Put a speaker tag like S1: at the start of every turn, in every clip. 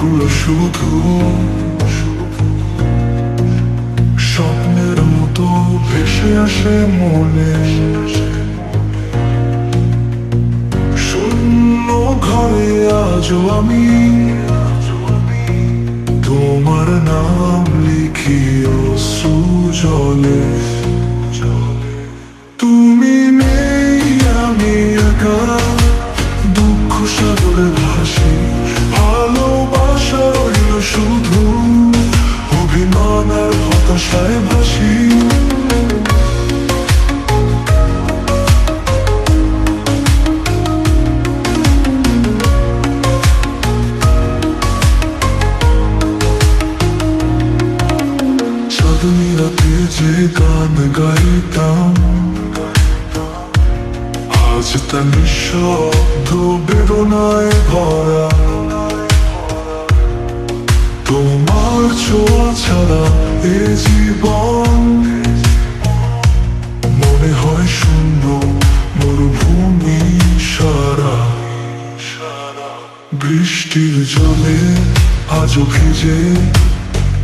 S1: মুখগুলো শুধু স্বপ্নের মতো ভেসে আসে মনে। শূন্য ঘরে আজও আমি তোমার নাম লিখি অশ্রু জলে। তুমি নেই আমি একা, দুঃখ সাগরে ভাসি, ভালোবাসা রইল শুধু অভিমান আর হতাশায় ভাসি। চাঁদনি রাতে যে গান গাইতাম, আজ তা নিঃশব্দ বেদনায় ভরা। তোমার ছোঁয়া ছাড়া এ জীবন মনে হয় শূন্য মরুভূমি সারা। বৃষ্টির জলে আজও ভিজে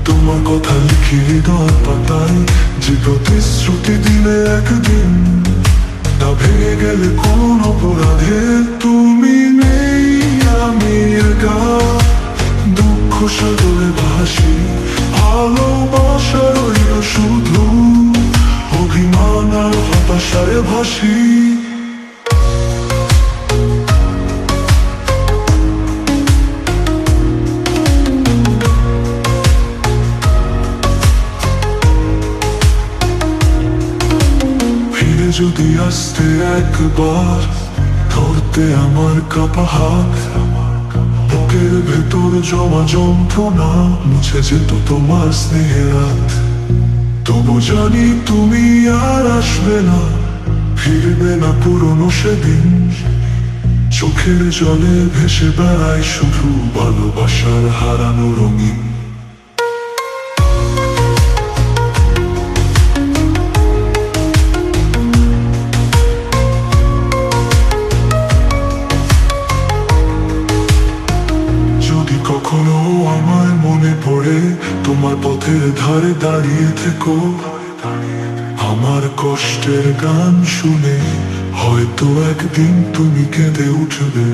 S1: তোমার কথা লিখি হৃদয় পাতায়, যে প্রতিশ্রুতি দিলে একদিন তা ভেঙে গেলে কোন অপরাধে। তুমি নেই আমি একা, দুঃখ সাগরে ভাসি, ভালোবাসা রইল শুধু অভিমান আর হতাশায় ভাসি। যদি আসতে একবার ধরতে আমার কাপা হাত, বুকের ভেতর জমা যন্ত্রণা মুছে যেত তোমার স্নেহের রাত। তবু জানি তুমি আর আসবে না, ফিরবে না পুরনো সেদিন। চোখের জলে ভেসে বেড়ায় শুধু ভালোবাসার হারানো রঙিন। কখনো আমায় মনে পড়ে তোমার পথের ধারে দাঁড়িয়ে থেকো, আমার কষ্টের গান শুনে হয়তো একদিন তুমি কেঁদে উঠবে।